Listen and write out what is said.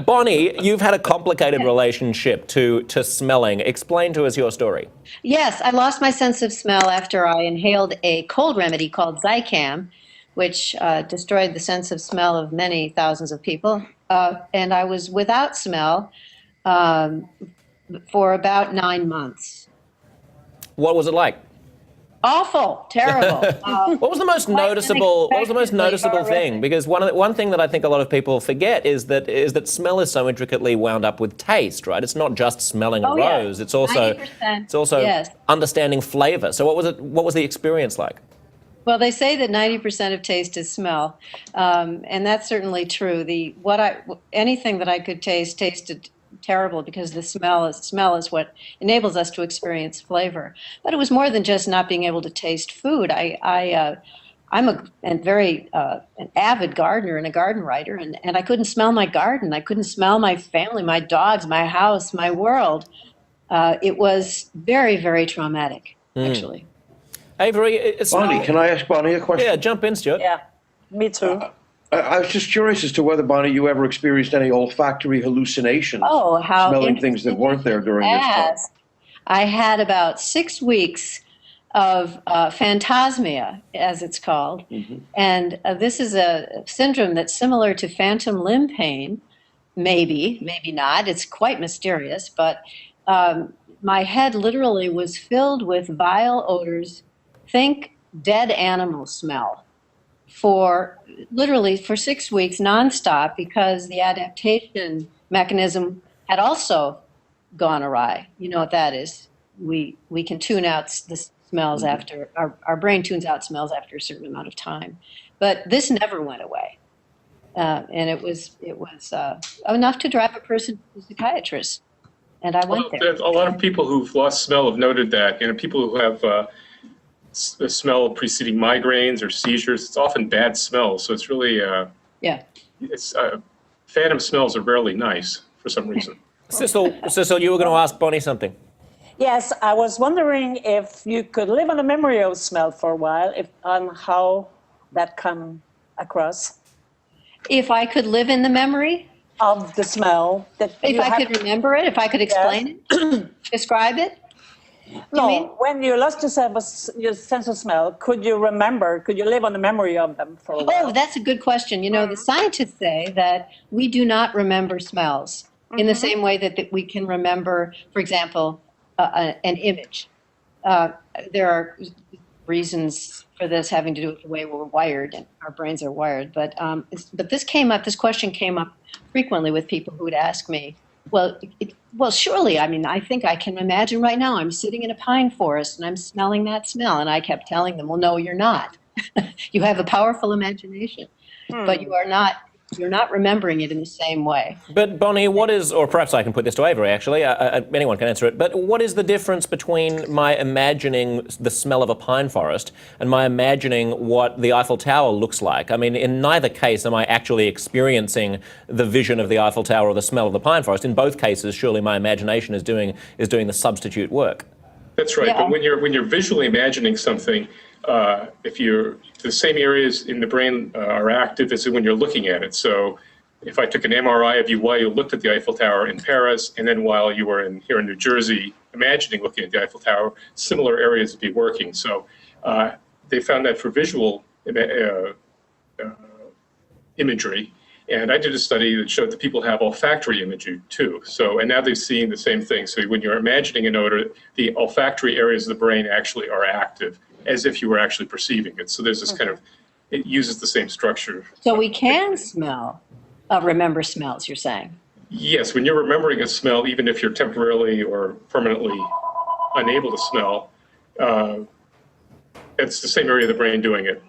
Bonnie, you've had a complicated relationship to smelling. Explain to us your story. Yes, I lost my sense of smell after I inhaled a cold remedy called Zicam, which destroyed the sense of smell of many thousands of people. And I was without smell for about 9 months. What was it like? Awful, terrible. What was the most noticeable? What was the most noticeable thing? Because one thing that I think a lot of people forget is that smell is so intricately wound up with taste, right? It's not just smelling a rose. It's also 90%, yes. understanding flavor. So what was it? What was the experience like? Well, they say that 90% of taste is smell, and that's certainly true. Anything that I could taste tasted terrible because the smell is what enables us to experience flavor. But it was more than just not being able to taste food. I'm an avid gardener and a garden writer, and I couldn't smell my garden. I couldn't smell my family, my dogs, my house, my world. It was very, very traumatic, actually. Avery, Bonnie, can I ask Bonnie a question? Yeah, jump in, Stuart. Yeah, me too. I was just curious as to whether, Bonnie, you ever experienced any olfactory hallucinations, smelling things that weren't there during this time. I had about 6 weeks of phantasmia, as it's called, and this is a syndrome that's similar to phantom limb pain, maybe not. It's quite mysterious, but my head literally was filled with vile odors. Think dead animal smell for 6 weeks nonstop because the adaptation mechanism had also gone awry. You know what that is. We can tune out the smells after, our brain tunes out smells after a certain amount of time. But this never went away. And it was enough to drive a person to a psychiatrist. And I went there. A lot of people who've lost smell have noted that. People who have the smell preceding migraines or seizures, it's often bad smells. So it's really, phantom smells are rarely nice for some reason. Sissel, you were going to ask Bonnie something. Yes, I was wondering if you could live on the memory of smell for a while, on how that come across. If I could live in the memory of the smell, if I could remember it, if I could explain it, describe it. No, when you lost your sense of smell, could you live on the memory of them for a while? Oh, that's a good question. The scientists say that we do not remember smells in the same way that we can remember, for example, an image. There are reasons for this having to do with the way we're wired and our brains are wired. But this question came up frequently with people who would ask me, well, surely, I think I can imagine right now I'm sitting in a pine forest and I'm smelling that smell. And I kept telling them, well, no, you're not. You have a powerful imagination, but you're not remembering it in the same way. But Bonnie, or perhaps I can put this to Avery, actually, anyone can answer it, but what is the difference between my imagining the smell of a pine forest and my imagining what the Eiffel Tower looks like? In neither case am I actually experiencing the vision of the Eiffel Tower or the smell of the pine forest. In both cases, surely my imagination is doing the substitute work. That's right, but when you're visually imagining something, the same areas in the brain are active as when you're looking at it. So if I took an MRI of you while you looked at the Eiffel Tower in Paris, and then while you were here in New Jersey, imagining looking at the Eiffel Tower, similar areas would be working. So they found that for visual imagery, and I did a study that showed that people have olfactory imagery too. So, and now they're seeing the same thing. So when you're imagining an odor, the olfactory areas of the brain actually are active, as if you were actually perceiving it. So there's this it uses the same structure. So we can remember smells, you're saying? Yes, when you're remembering a smell, even if you're temporarily or permanently unable to smell, it's the same area of the brain doing it.